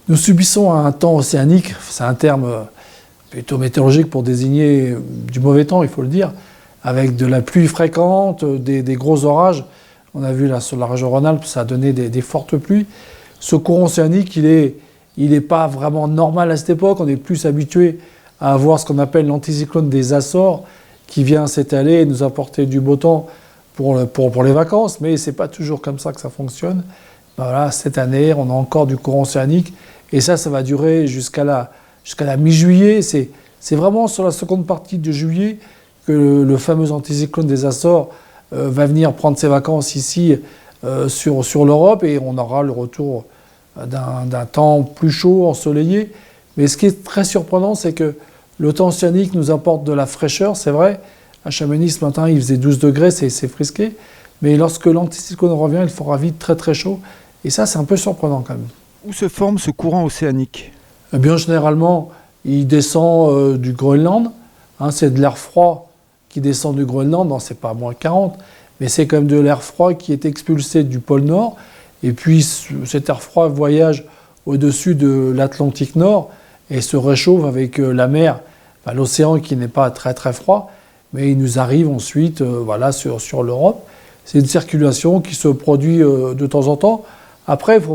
Nous subissons un temps océanique, c'est un terme plutôt météorologique pour désigner du mauvais temps, il faut le dire, avec de la pluie fréquente, des gros orages. On a vu là sur la région Rhône-Alpes, ça a donné des fortes pluies. Ce courant océanique, il est pas vraiment normal à cette époque. On est plus habitué à avoir ce qu'on appelle l'anticyclone des Açores, qui vient s'étaler et nous apporter du beau temps pour les vacances. Mais c'est pas toujours comme ça que ça fonctionne. Ben voilà, cette année, on a encore du courant océanique. Et ça va durer jusqu'à la mi-juillet. C'est vraiment sur la seconde partie de juillet que le fameux anticyclone des Açores va venir prendre ses vacances ici sur l'Europe, et on aura le retour d'un temps plus chaud, ensoleillé. Mais ce qui est très surprenant, c'est que le temps océanique nous apporte de la fraîcheur, c'est vrai. À Chamonix, ce matin, il faisait 12 degrés, c'est frisqué. Mais lorsque l'anticyclone revient, il fera vite très très chaud. Et ça, c'est un peu surprenant quand même. Où se forme ce courant océanique ? Eh bien, généralement, il descend du Groenland. C'est de l'air froid qui descend du Groenland. Non, c'est pas moins 40, mais c'est quand même de l'air froid qui est expulsé du pôle Nord. Et puis, cet air froid voyage au-dessus de l'Atlantique Nord et se réchauffe avec la mer, l'océan qui n'est pas très très froid, mais il nous arrive ensuite sur l'Europe. C'est une circulation qui se produit de temps en temps. Après, il faut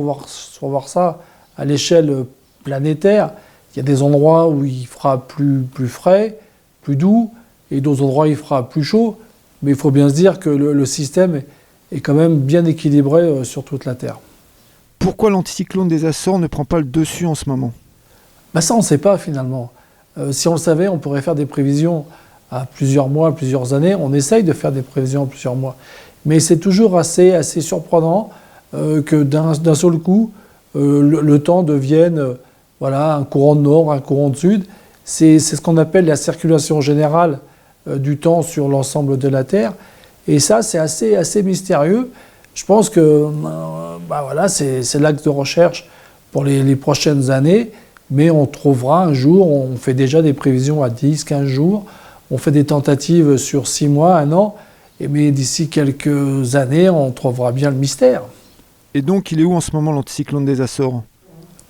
voir ça à l'échelle planétaire. Il y a des endroits où il fera plus frais, plus doux, et d'autres endroits où il fera plus chaud. Mais il faut bien se dire que le système est quand même bien équilibré sur toute la Terre. Pourquoi l'anticyclone des Açores ne prend pas le dessus en ce moment ? Ça, on ne sait pas finalement. Si on le savait, on pourrait faire des prévisions à plusieurs mois, plusieurs années. On essaye de faire des prévisions à plusieurs mois. Mais c'est toujours assez surprenant que d'un seul coup, le temps devienne un courant de nord, un courant de sud. C'est ce qu'on appelle la circulation générale du temps sur l'ensemble de la Terre. Et ça, c'est assez mystérieux. Je pense que c'est l'axe de recherche pour les prochaines années. Mais on trouvera un jour, on fait déjà des prévisions à 10, 15 jours. On fait des tentatives sur 6 mois, 1 an. Mais d'ici quelques années, on trouvera bien le mystère. Et donc, il est où en ce moment l'anticyclone des Açores ?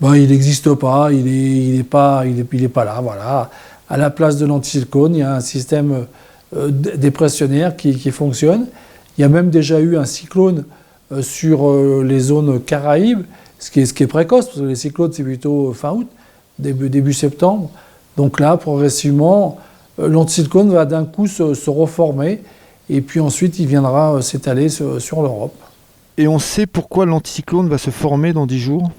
Il n'existe pas, il est pas là, voilà. À la place de l'anticyclone, il y a un système dépressionnaire qui fonctionne. Il y a même déjà eu un cyclone sur les zones Caraïbes, ce qui est précoce, parce que les cyclones, c'est plutôt fin août, début septembre. Donc là, progressivement, l'anticyclone va d'un coup se reformer, et puis ensuite, il viendra s'étaler sur l'Europe. Et on sait pourquoi l'anticyclone va se former dans 10 jours ?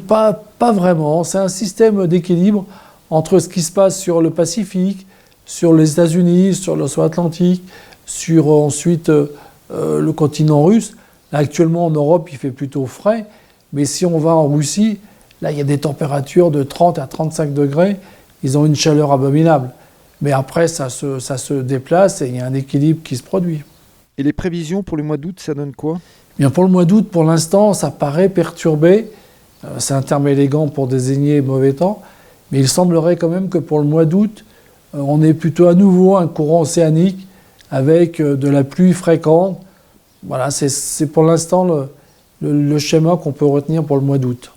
Pas vraiment. C'est un système d'équilibre entre ce qui se passe sur le Pacifique, sur les États-Unis, sur l'océan Atlantique, sur ensuite le continent russe. Là, actuellement, en Europe, il fait plutôt frais. Mais si on va en Russie, là, il y a des températures de 30 à 35 degrés. Ils ont une chaleur abominable. Mais après, ça se déplace et il y a un équilibre qui se produit. Et les prévisions pour le mois d'août, ça donne quoi ? Bien, pour le mois d'août, pour l'instant, ça paraît perturbé. C'est un terme élégant pour désigner mauvais temps. Mais il semblerait quand même que pour le mois d'août, on ait plutôt à nouveau un courant océanique avec de la pluie fréquente. Voilà, c'est pour l'instant le schéma qu'on peut retenir pour le mois d'août.